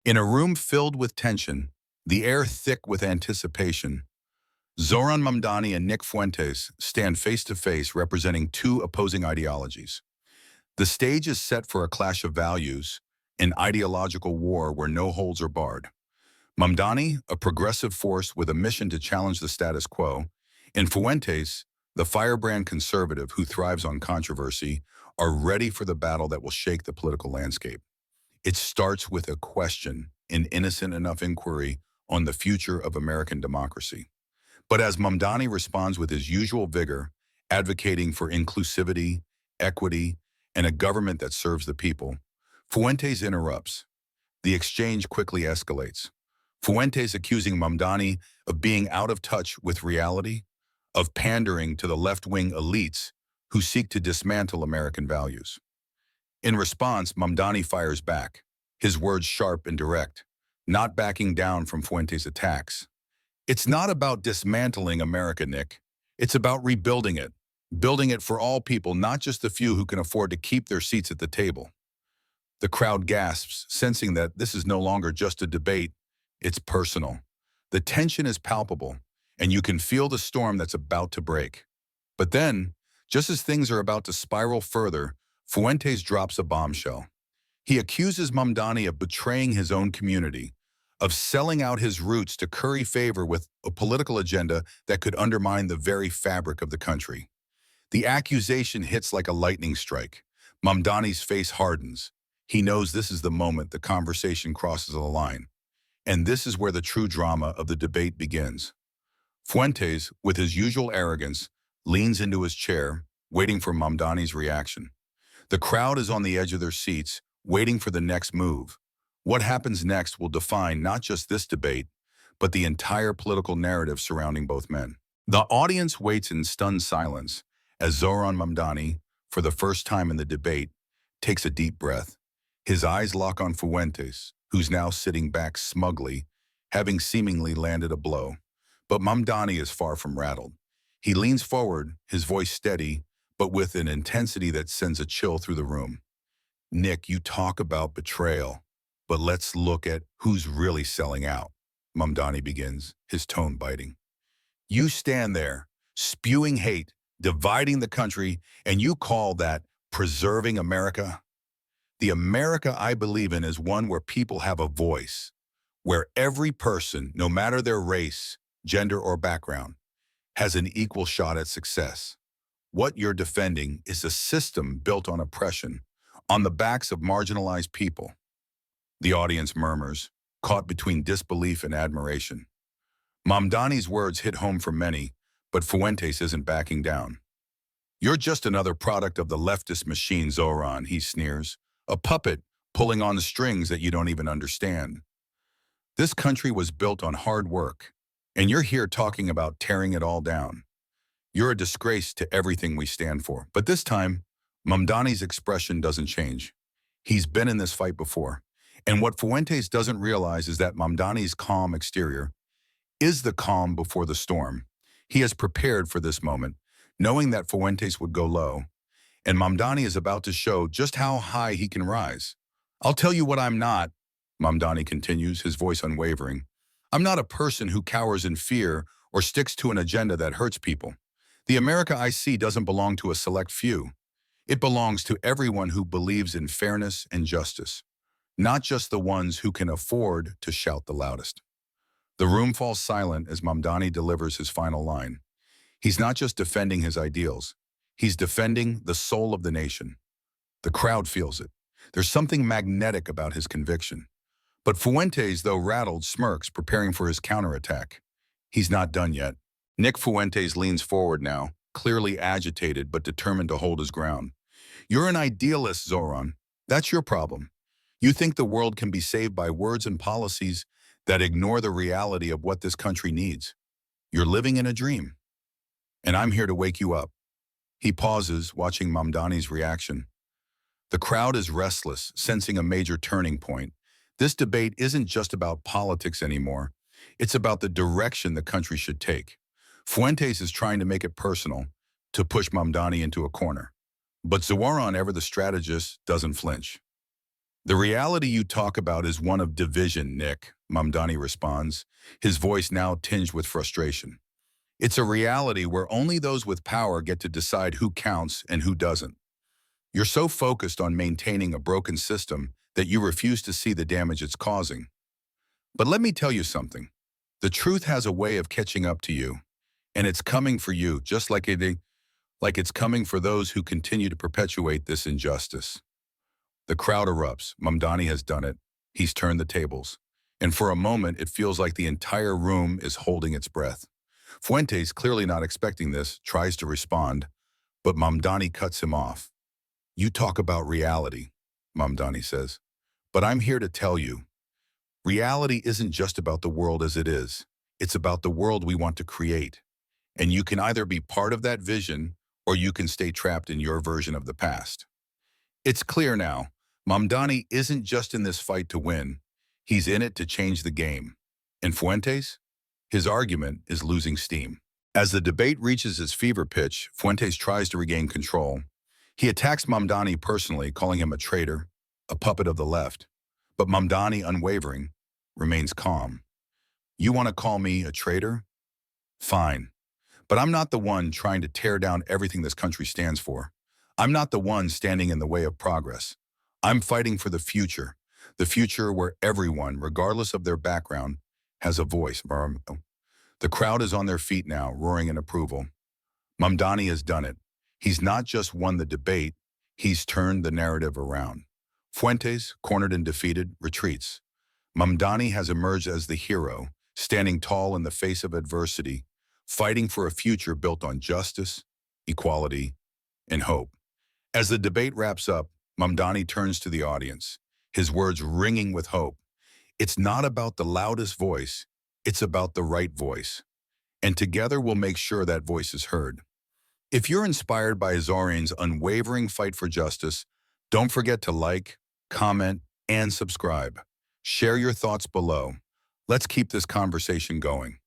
In a room filled with tension, the air thick with anticipation, Zohran Mamdani and Nick Fuentes stand face to face representing two opposing ideologies. The stage is set for a clash of values, an ideological war where no holds are barred. Mamdani, a progressive force with a mission to challenge the status quo, and Fuentes, the firebrand conservative who thrives on controversy, are ready for the battle that will shake the political landscape. It starts with a question, an innocent enough inquiry on the future of American democracy. But as Mamdani responds with his usual vigor, advocating for inclusivity, equity, and a government that serves the people, Fuentes interrupts. The exchange quickly escalates. Fuentes accusing Mamdani of being out of touch with reality, of pandering to the left-wing elites who seek to dismantle American values. In response, Mamdani fires back, his words sharp and direct, not backing down from Fuentes' attacks. It's not about dismantling America, Nick. It's about rebuilding it, building it for all people, not just the few who can afford to keep their seats at the table. The crowd gasps, sensing that this is no longer just a debate, it's personal. The tension is palpable, and you can feel the storm that's about to break. But then, just as things are about to spiral further, Fuentes drops a bombshell. He accuses Mamdani of betraying his own community, of selling out his roots to curry favor with a political agenda that could undermine the very fabric of the country. The accusation hits like a lightning strike. Mamdani's face hardens. He knows this is the moment the conversation crosses a line. And this is where the true drama of the debate begins. Fuentes, with his usual arrogance, leans into his chair, waiting for Mamdani's reaction. The crowd is on the edge of their seats, waiting for the next move. What happens next will define not just this debate, but the entire political narrative surrounding both men. The audience waits in stunned silence as Zohran Mamdani, for the first time in the debate, takes a deep breath. His eyes lock on Fuentes, who's now sitting back smugly, having seemingly landed a blow. But Mamdani is far from rattled. He leans forward, his voice steady, but with an intensity that sends a chill through the room. Nick, you talk about betrayal, but let's look at who's really selling out, Mamdani begins, his tone biting. You stand there, spewing hate, dividing the country, and you call that preserving America? The America I believe in is one where people have a voice, where every person, no matter their race, gender, or background, has an equal shot at success. What you're defending is a system built on oppression, on the backs of marginalized people. The audience murmurs, caught between disbelief and admiration. Mamdani's words hit home for many, but Fuentes isn't backing down. You're just another product of the leftist machine, Zohran, he sneers, a puppet pulling on the strings that you don't even understand. This country was built on hard work, and you're here talking about tearing it all down. You're a disgrace to everything we stand for. But this time, Mamdani's expression doesn't change. He's been in this fight before. And what Fuentes doesn't realize is that Mamdani's calm exterior is the calm before the storm. He has prepared for this moment, knowing that Fuentes would go low. And Mamdani is about to show just how high he can rise. I'll tell you what I'm not, Mamdani continues, his voice unwavering. I'm not a person who cowers in fear or sticks to an agenda that hurts people. The America I see doesn't belong to a select few. It belongs to everyone who believes in fairness and justice, not just the ones who can afford to shout the loudest. The room falls silent as Mamdani delivers his final line. He's not just defending his ideals. He's defending the soul of the nation. The crowd feels it. There's something magnetic about his conviction. But Fuentes, though rattled, smirks, preparing for his counterattack. He's not done yet. Nick Fuentes leans forward now, clearly agitated but determined to hold his ground. You're an idealist, Zohran. That's your problem. You think the world can be saved by words and policies that ignore the reality of what this country needs. You're living in a dream. And I'm here to wake you up. He pauses, watching Mamdani's reaction. The crowd is restless, sensing a major turning point. This debate isn't just about politics anymore. It's about the direction the country should take. Fuentes is trying to make it personal, to push Mamdani into a corner. But Zohran, ever the strategist, doesn't flinch. The reality you talk about is one of division, Nick, Mamdani responds, his voice now tinged with frustration. It's a reality where only those with power get to decide who counts and who doesn't. You're so focused on maintaining a broken system that you refuse to see the damage it's causing. But let me tell you something. The truth has a way of catching up to you, and it's coming for you, just like it's coming for those who continue to perpetuate this injustice. The crowd erupts. Mamdani has done it. He's turned the tables. And for a moment, it feels like the entire room is holding its breath. Fuentes, clearly not expecting this, tries to respond, but Mamdani cuts him off. You talk about reality, Mamdani says. But I'm here to tell you, reality isn't just about the world as it is. It's about the world we want to create. And you can either be part of that vision or you can stay trapped in your version of the past. It's clear now, Mamdani isn't just in this fight to win. He's in it to change the game. And Fuentes? His argument is losing steam. As the debate reaches its fever pitch, Fuentes tries to regain control. He attacks Mamdani personally, calling him a traitor, a puppet of the left. But Mamdani, unwavering, remains calm. You want to call me a traitor? Fine. But I'm not the one trying to tear down everything this country stands for. I'm not the one standing in the way of progress. I'm fighting for the future where everyone, regardless of their background, has a voice. The crowd is on their feet now, roaring in approval. Mamdani has done it. He's not just won the debate, he's turned the narrative around. Fuentes, cornered and defeated, retreats. Mamdani has emerged as the hero, standing tall in the face of adversity, fighting for a future built on justice, equality, and hope. As the debate wraps up, Mamdani turns to the audience, his words ringing with hope. It's not about the loudest voice, it's about the right voice. And together we'll make sure that voice is heard. If you're inspired by Zohran's unwavering fight for justice, don't forget to like, comment, and subscribe. Share your thoughts below. Let's keep this conversation going.